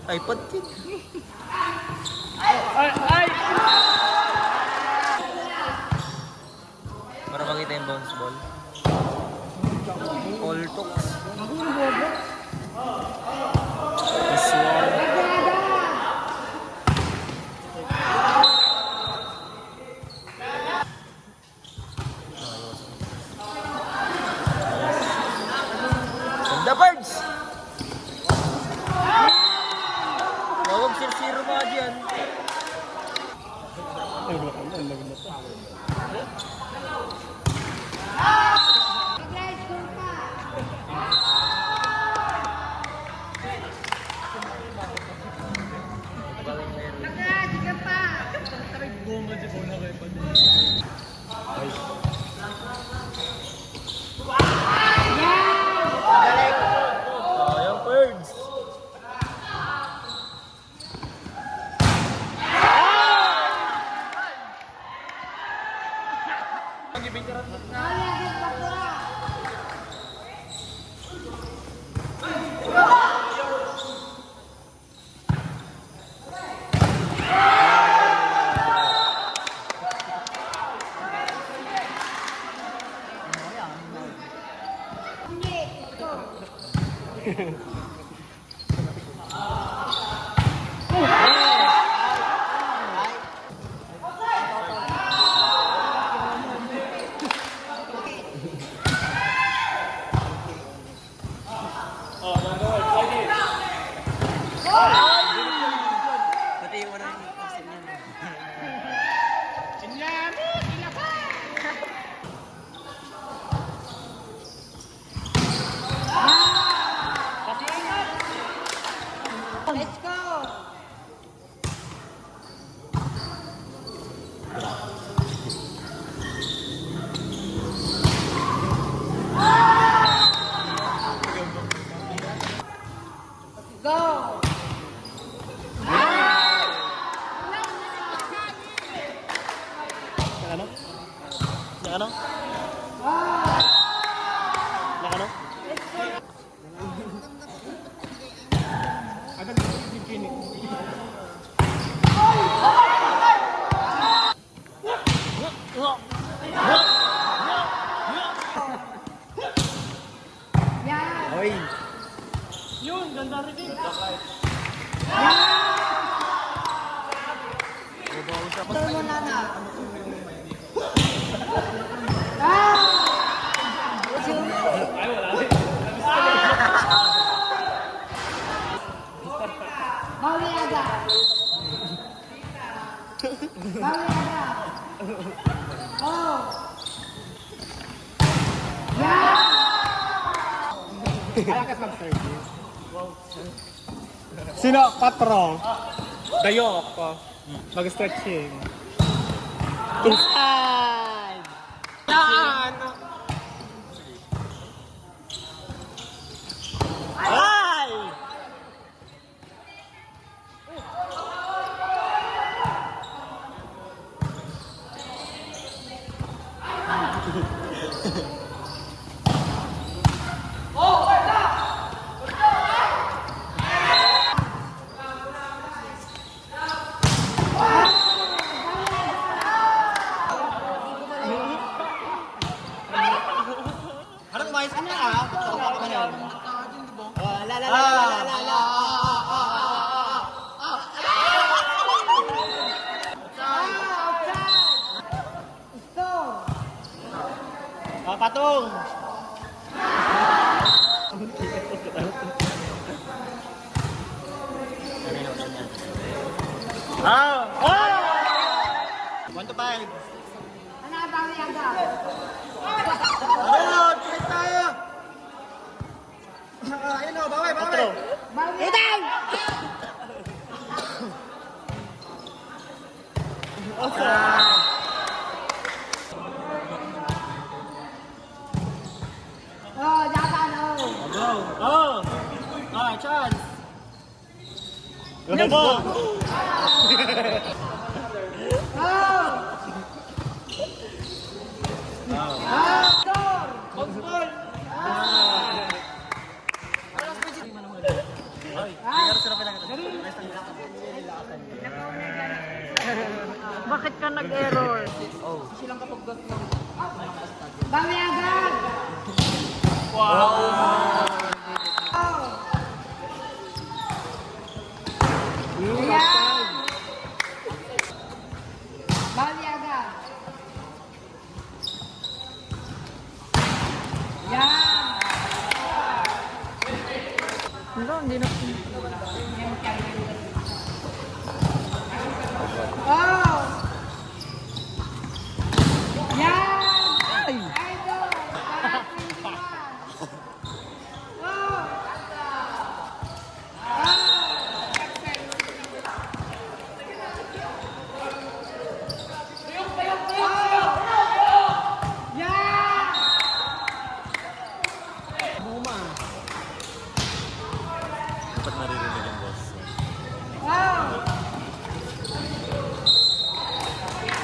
Ay, patik. Ay! Para makita yung bounce ball. All talks. This one. Ganda, birds! Huwag 0-0 mga dyan. Ay, lagot na to. Sayang, birds. Pati yung wala yung pasin niya. Let's go! Go! Nakano? Nakano? Nakano? Agad yung kini. Yeah! Oy! Yun, ganda rin din. Ito mo na na. Ah! Ay, wala rin. Bawi agad. Bawi agad. Oh! Yeah! Alakas mag-service. Sino? Patro. Dayok. Mag-stretching. Inside! Yan! Ay! Anong mais ka na ah? La la la Ah. la la la. Go! Patong! Ah! Oh! 1 to 5. Ano, bawi agad. Ano? Tulit tayo! Ayun o, baway, baway! Patro. Bawi agad. Oh, jatan, oh. Go! Oh! Ah, chance! Ganda mo! Oh! Ah, score! Bounce ball! Bakit ka nag-error? Bawi agad. Ayan. Bawi agad. Yan. Wala, hindi na. Oh. Yan. Idol. Oh. Yan. Dapat naririnig yung boss. Wow.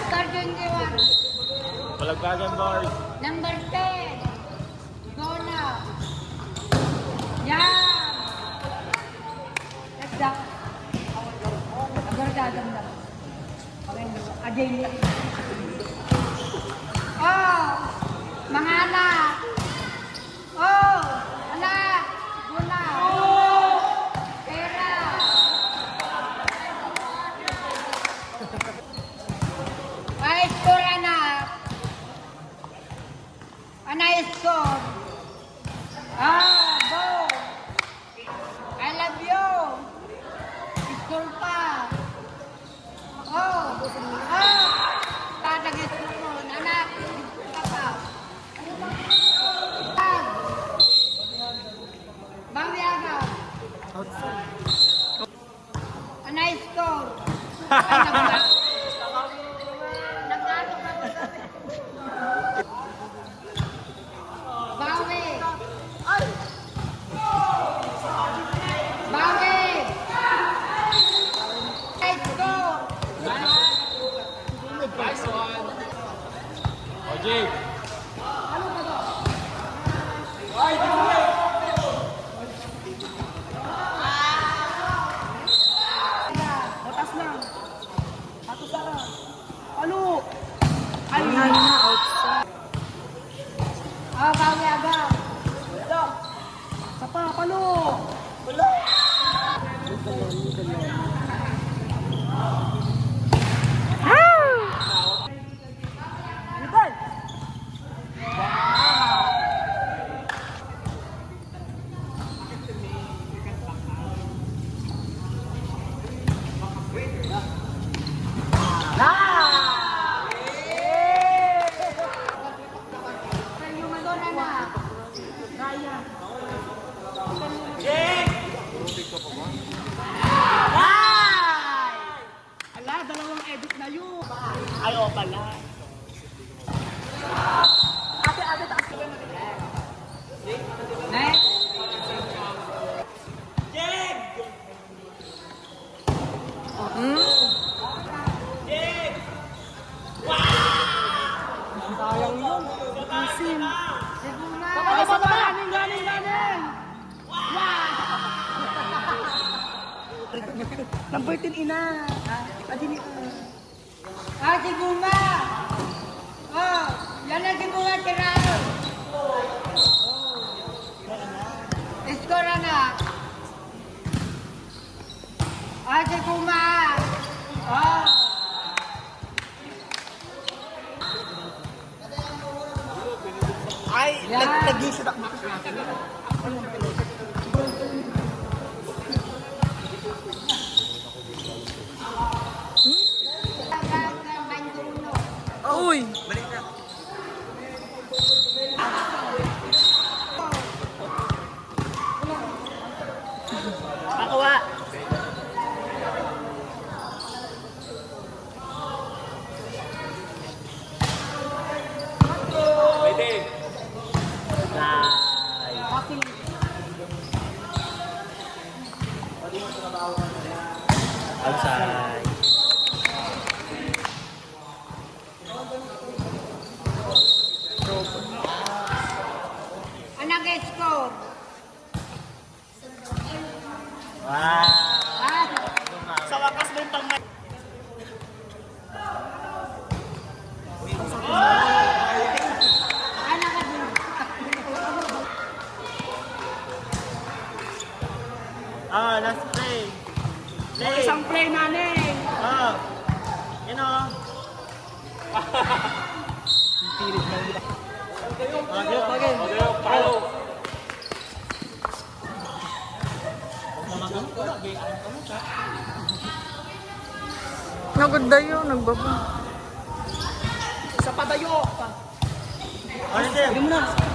Star 21. Palagpagan, boys. Number 10. Go now. Yan. Let's go. Agar dadanda. Again. Oh. Mga anak. Oh. Anak. Guna. Pera. Ay, score anak. Anay score. Go. I love you. Score pa. Oh. Tatag-score mo. Anak. Papa. Bawi agad. Anay score. Ay, naglato ka. Bawi. Bawi. Let's go. Nice one. Ojay. Batas lang. Ako Sara. Ano? Ay, bawi agad. Sapa, palo. Yung ano na na. Raya. Ala, dalawang edit na yun. Ay, o pala. Ate, taas ka na. Next. Sayang yun. Isim. Siguna. Ay, galing. Number 10 ina. Adini. Siguma. Oh, yan na siguma tirado. Score na. Siguma. Oh. Ay, Yan. nag-isip ako. Uy! Balik na. Pakuha! Pwede. Outside. Score. Wow! Sa wakas may pang Anak ka din. last play. Play. Isang play naning. Yun o. Naganda yun, nagbaba. Sa padayo. Ano din? Hindi mo na.